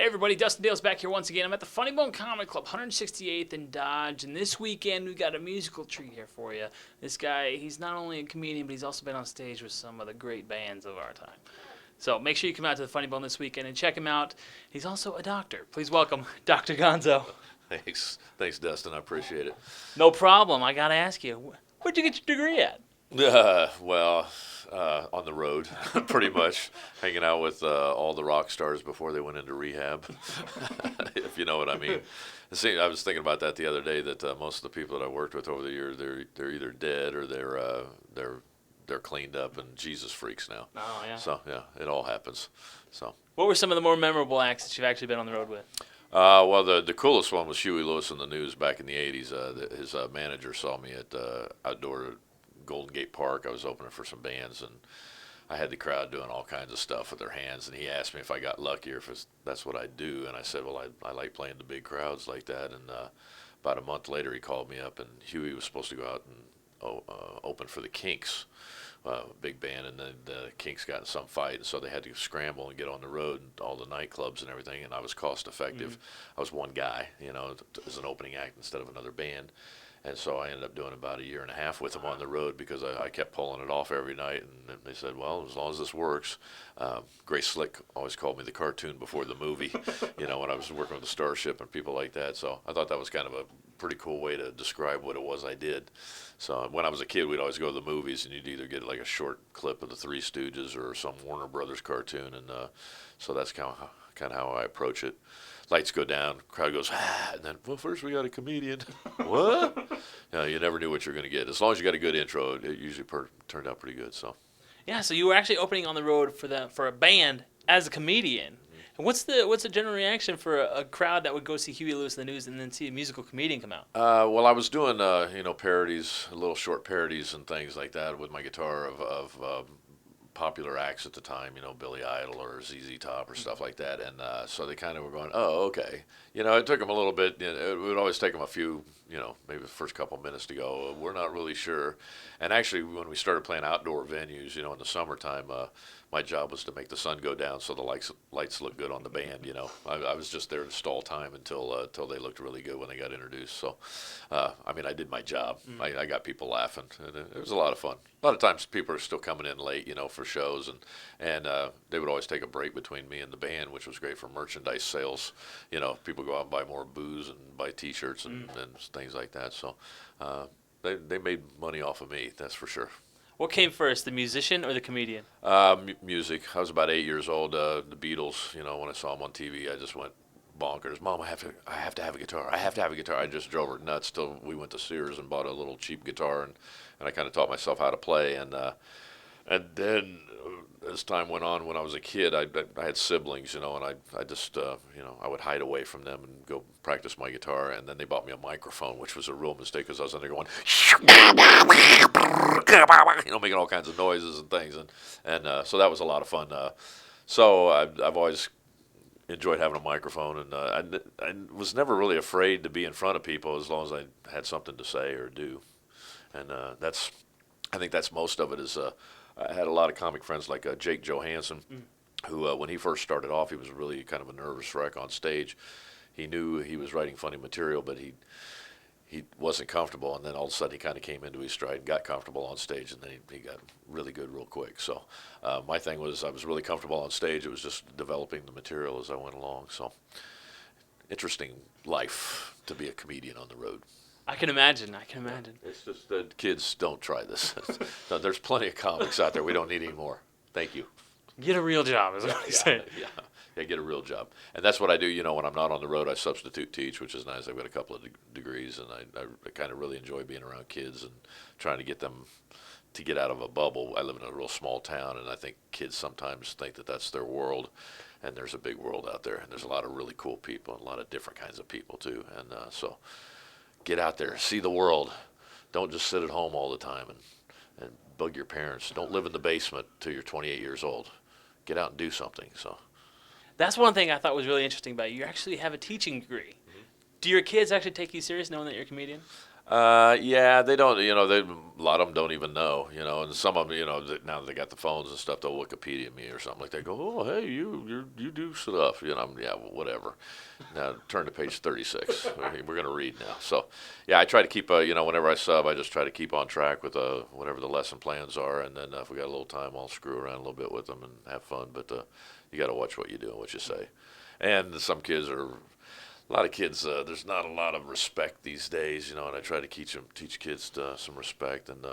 everybody, Dustin Dale's back here once again. I'm at the Funny Bone Comedy Club, 168th and Dodge, and this weekend we've got a musical treat here for you. This guy, he's not only a comedian, but he's also been on stage with some of the great bands of our time. So make sure you come out to the Funny Bone this weekend and check him out. He's also a doctor. Please welcome Dr. Gonzo. Thanks, Dustin. I appreciate it. No problem. I got to ask you, where'd you get your degree at? On the road, pretty much, hanging out with all the rock stars before they went into rehab, if you know what I mean. See, I was thinking about that the other day, that most of the people that I worked with over the years, they're either dead or they're cleaned up and Jesus freaks now. Oh, yeah. So, yeah, it all happens. So. What were some of the more memorable acts that you've actually been on the road with? Well, the coolest one was Huey Lewis in the News back in the 80s. His manager saw me at outdoor Golden Gate Park. I was opening for some bands, and I had the crowd doing all kinds of stuff with their hands, and he asked me if I got lucky or if that's what I do, and I said, well, I like playing the big crowds like that. And about a month later, he called me up, and Huey was supposed to go out and open for the Kinks, big band, and then the Kinks got in some fight, and so they had to scramble and get on the road and all the nightclubs and everything, and I was cost effective. I was one guy, as an opening act instead of another band. And so I ended up doing about a year and a half with them on the road because I kept pulling it off every night. And they said, well, as long as this works. Grace Slick always called me the cartoon before the movie, when I was working with the Starship and people like that. So I thought that was kind of a pretty cool way to describe what it was I did. So when I was a kid, we'd always go to the movies, and you'd either get like a short clip of the Three Stooges or some Warner Brothers cartoon. And so that's kind of how I approach it. Lights go down, crowd goes, and then, well, first we got a comedian. What? You never knew what you're going to get. As long as you got a good intro, it usually turned out pretty good. So. Yeah, so you were actually opening on the road for a band as a comedian. And what's the general reaction for a crowd that would go see Huey Lewis in the News and then see a musical comedian come out? Well, I was doing parodies, little short parodies and things like that with my guitar of popular acts at the time, Billy Idol or ZZ Top or stuff like that, and so they kind of were going, oh, okay. It took them a little bit. It would always take them a few, maybe the first couple of minutes to go, we're not really sure. And actually, when we started playing outdoor venues, in the summertime, my job was to make the sun go down so the lights looked good on the band. I was just there to stall time until they looked really good when they got introduced. So, I did my job. I got people laughing, and it was a lot of fun. A lot of times people are still coming in late, for shows, and they would always take a break between me and the band, which was great for merchandise sales. People go out and buy more booze and buy T-shirts and things like that. So they made money off of me, that's for sure. What came first, the musician or the comedian? Music. I was about 8 years old. The Beatles, when I saw them on TV, I just went bonkers. Mom, I have to have a guitar. I have to have a guitar. I just drove her nuts till we went to Sears and bought a little cheap guitar, and I kind of taught myself how to play. And then as time went on, when I was a kid, I had siblings, and I just, I would hide away from them and go practice my guitar. And then they bought me a microphone, which was a real mistake because I was in there going, making all kinds of noises and things. And so that was a lot of fun. So I've always enjoyed having a microphone, and I was never really afraid to be in front of people as long as I had something to say or do. And I think that's most of it is, I had a lot of comic friends like Jake Johansson, who when he first started off, he was really kind of a nervous wreck on stage. He knew he was writing funny material, but he wasn't comfortable, and then all of a sudden he kind of came into his stride and got comfortable on stage, and then he got really good real quick. So my thing was I was really comfortable on stage. It was just developing the material as I went along. So interesting life to be a comedian on the road. I can imagine. It's just that kids don't try this. No, there's plenty of comics out there. We don't need any more. Thank you. Get a real job, is what he's saying. Yeah, get a real job. And that's what I do, when I'm not on the road, I substitute teach, which is nice. I've got a couple of degrees, and I kind of really enjoy being around kids and trying to get them to get out of a bubble. I live in a real small town, and I think kids sometimes think that that's their world, and there's a big world out there, and there's a lot of really cool people and a lot of different kinds of people, too. And so get out there, see the world. Don't just sit at home all the time and bug your parents. Don't live in the basement till you're 28 years old. Get out and do something. So that's one thing I thought was really interesting about you. You actually have a teaching degree. Do your kids actually take you serious knowing that you're a comedian? Yeah, they don't. A lot of them don't even know. And some of them, now that they got the phones and stuff, they'll Wikipedia me or something like that. Go, oh, hey, you do stuff. Yeah, well, whatever. Now turn to page 36. We're gonna read now. So, yeah, I try to keep. Whenever I sub, I just try to keep on track with whatever the lesson plans are, and then if we got a little time, I'll screw around a little bit with them and have fun. But you got to watch what you do and what you say. And some kids are a lot of kids, there's not a lot of respect these days, and I try to teach kids some respect. And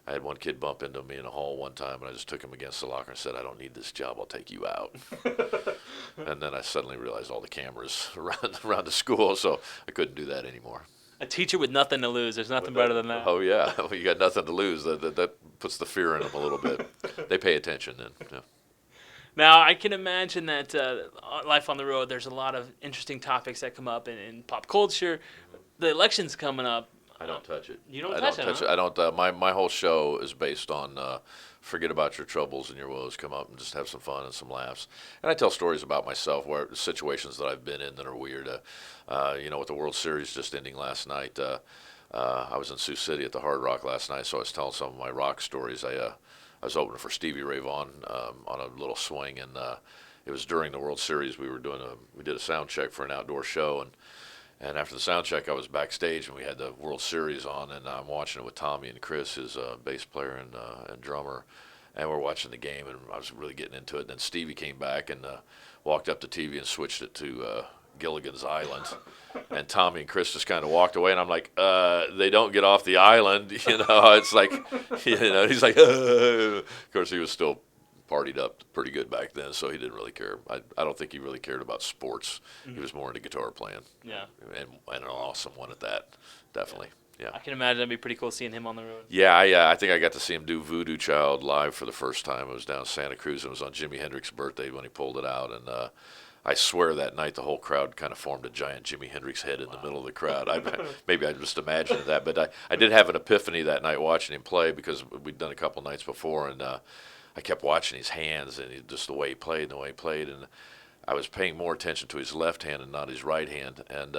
I had one kid bump into me in a hall one time, and I just took him against the locker and said, "I don't need this job. I'll take you out." And then I suddenly realized all the cameras around the school, so I couldn't do that anymore. A teacher with nothing to lose. There's nothing better than that. Oh yeah, well, you got nothing to lose. That puts the fear in them a little bit. They pay attention then. Yeah. Now, I can imagine that life on the road, there's a lot of interesting topics that come up in pop culture. The election's coming up. I don't touch it. You don't touch it? I don't. My whole show is based on forget about your troubles and your woes. Come up and just have some fun and some laughs. And I tell stories about myself, where situations that I've been in that are weird. With the World Series just ending last night, I was in Sioux City at the Hard Rock last night, so I was telling some of my rock stories. I was opening for Stevie Ray Vaughan on a little swing, and it was during the World Series. We did a sound check for an outdoor show, and after the sound check, I was backstage, and we had the World Series on, and I'm watching it with Tommy and Chris, his bass player and drummer, and we're watching the game, and I was really getting into it. And then Stevie came back and walked up to TV and switched it to Gilligan's Island. And Tommy and Chris just kind of walked away, and I'm like, they don't get off the island, It's like, he's like, of course, he was still partied up pretty good back then, so he didn't really care. I don't think he really cared about sports. Mm-hmm. He was more into guitar playing. Yeah. And an awesome one at that, definitely. Yeah. I can imagine that'd be pretty cool seeing him on the road. Yeah, I think I got to see him do Voodoo Child live for the first time. It was down in Santa Cruz. It was on Jimi Hendrix's birthday when he pulled it out, and I swear that night the whole crowd kind of formed a giant Jimi Hendrix head in the middle of the crowd. Maybe I just imagined that, but I did have an epiphany that night watching him play, because we'd done a couple nights before, and I kept watching his hands and just the way he played, and I was paying more attention to his left hand and not his right hand. And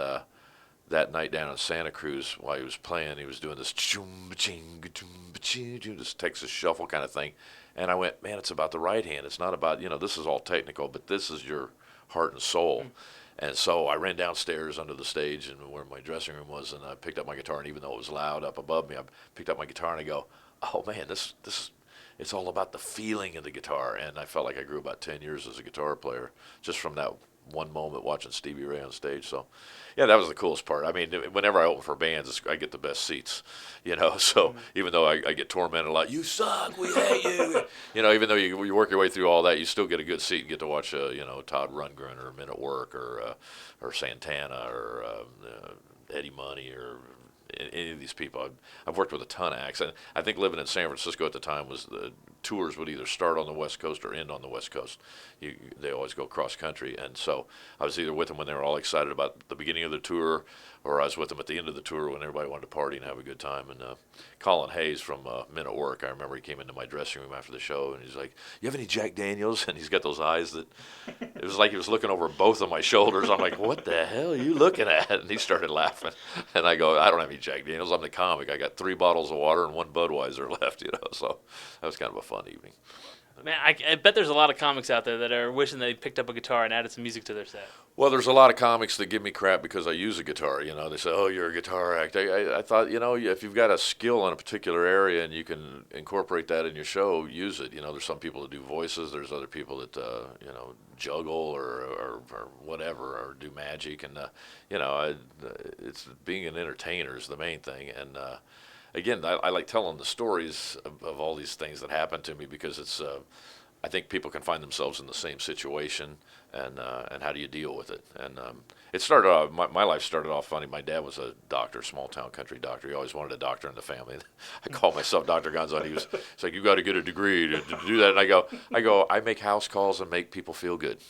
that night down in Santa Cruz, while he was playing, he was doing this this Texas shuffle kind of thing, and I went, man, it's about the right hand. It's not about, this is all technical, but this is your heart and soul. And so I ran downstairs under the stage and where my dressing room was, and I picked up my guitar, and even though it was loud up above me, I picked up my guitar and I go, oh man, this it's all about the feeling of the guitar. And I felt like I grew about 10 years as a guitar player just from that one moment watching Stevie Ray on stage. So yeah, that was the coolest part. I mean, whenever I open for bands, I get the best seats, so even though I get tormented a lot, you suck, we hate you, even though you work your way through all that, you still get a good seat and get to watch, Todd Rundgren or Men at Work or Santana or Eddie Money or any of these people. I've worked with a ton of acts, and I think living in San Francisco at the time was the tours would either start on the West Coast or end on the West Coast. They always go cross country, and so I was either with them when they were all excited about the beginning of the tour, or I was with them at the end of the tour when everybody wanted to party and have a good time. And Colin Hayes from Men at Work, I remember he came into my dressing room after the show, and he's like, "You have any Jack Daniels?" And he's got those eyes that it was like he was looking over both of my shoulders. I'm like, "What the hell are you looking at?" And he started laughing, and I go, "I don't have any Jack Daniels. I'm the comic. I got 3 bottles of water and 1 Budweiser left." So that was kind of a fun evening. Man, I bet there's a lot of comics out there that are wishing they picked up a guitar and added some music to their set. Well, there's a lot of comics that give me crap because I use a guitar. They say, "Oh, you're a guitar act." I thought, if you've got a skill in a particular area and you can incorporate that in your show, use it. There's some people that do voices. There's other people that, juggle or whatever, or do magic. And, it's being an entertainer is the main thing. And, again, I like telling the stories of all these things that happen to me because it's, I think people can find themselves in the same situation, and how do you deal with it? And it started off, my life started off funny. My dad was a doctor, small town country doctor. He always wanted a doctor in the family. I called myself Dr. Gonzo, and he's like, "You got to get a degree to do that." And I go, "I make house calls and make people feel good,"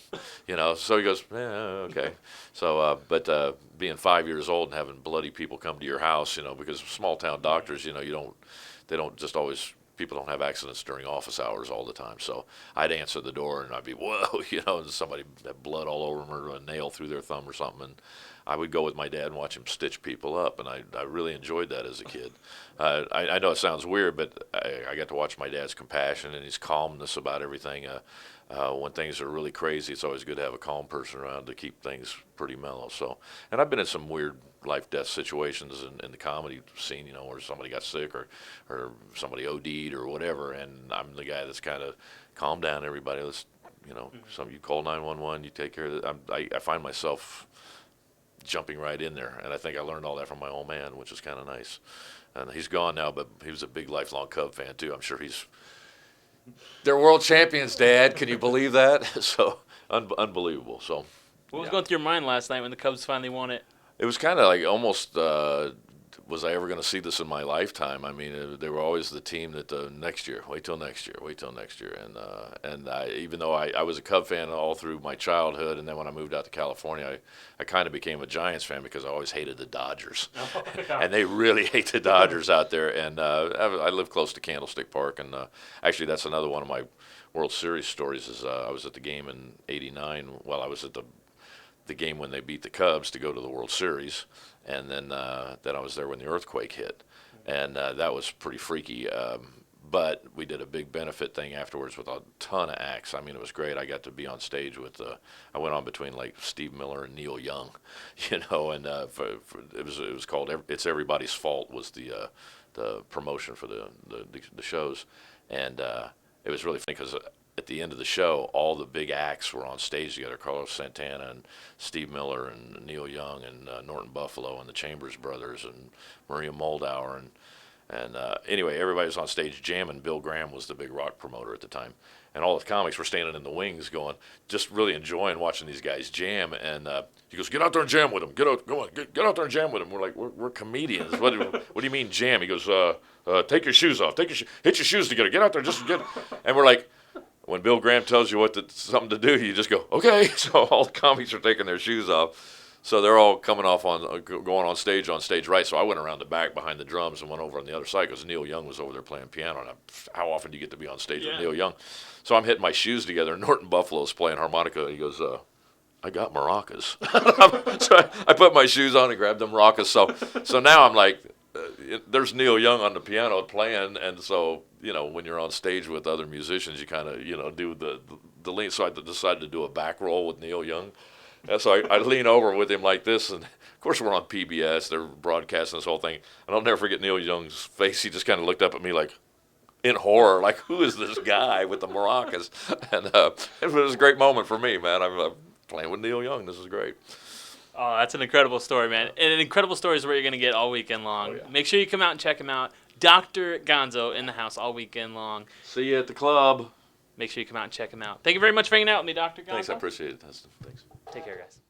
So he goes, "Okay." So, but being 5 years old and having bloody people come to your house, because small town doctors, they don't just always people don't have accidents during office hours all the time. So I'd answer the door and I'd be, whoa, and somebody had blood all over them or a nail through their thumb or something. And I would go with my dad and watch him stitch people up. And I really enjoyed that as a kid. I know it sounds weird, but I got to watch my dad's compassion and his calmness about everything. When things are really crazy, it's always good to have a calm person around to keep things pretty mellow. So, and I've been in some weird life-death situations in the comedy scene, where somebody got sick or somebody OD'd or whatever, and I'm the guy that's kind of calm down everybody. Let's, you call 911, you take care of it. I find myself jumping right in there, and I think I learned all that from my old man, which is kind of nice. And he's gone now, but he was a big lifelong Cub fan too. I'm sure they're world champions, Dad. Can you believe that? So unbelievable. So what was going through your mind last night when the Cubs finally won it? It was kind of like almost, was I ever going to see this in my lifetime? I mean, they were always the team that next year, wait till next year. And even though I was a Cub fan all through my childhood, and then when I moved out to California, I kind of became a Giants fan because I always hated the Dodgers. Oh, yeah. And they really hate the Dodgers out there. And I live close to Candlestick Park, and actually that's another one of my World Series stories is I was at the game in '89. Well, I was at the game when they beat the Cubs to go to the World Series, and then I was there when the earthquake hit, and that was pretty freaky. But we did a big benefit thing afterwards with a ton of acts. I mean, it was great. I got to be on stage with. I went on between like Steve Miller and Neil Young, and it was called "It's Everybody's Fault" was the promotion for the shows, and it was really funny because at the end of the show, all the big acts were on stage together. Carlos Santana and Steve Miller and Neil Young and Norton Buffalo and the Chambers Brothers and Maria Moldauer. And anyway, everybody was on stage jamming. Bill Graham was the big rock promoter at the time. And all the comics were standing in the wings going, just really enjoying watching these guys jam. And he goes, get out there and jam with them. Get out there and jam with them. We're like, we're comedians. What do you mean jam? He goes, take your shoes off. Hit your shoes together. Get out there. Just get. And we're like, when Bill Graham tells you something to do, you just go, okay. So all the comics are taking their shoes off. So they're all coming off going on stage right. So I went around the back behind the drums and went over on the other side because Neil Young was over there playing piano. And how often do you get to be on stage with Neil Young? So I'm hitting my shoes together. And Norton Buffalo's playing harmonica. He goes, I got maracas. So I put my shoes on and grabbed them maracas. So now I'm like, there's Neil Young on the piano playing, and so when you're on stage with other musicians, you kind of do the lean. So I decided to do a back roll with Neil Young, and so I lean over with him like this, and of course we're on PBS. They're broadcasting this whole thing, and I'll never forget Neil Young's face. He just kind of looked up at me like in horror, like who is this guy with the maracas? And it was a great moment for me, man. I'm playing with Neil Young. This is great. Oh, that's an incredible story, man. And an incredible story is what you're going to get all weekend long. Oh, yeah. Make sure you come out and check him out. Dr. Gonzo in the house all weekend long. See you at the club. Make sure you come out and check him out. Thank you very much for hanging out with me, Dr. Gonzo. Thanks, I appreciate it. Thanks. Take care, guys.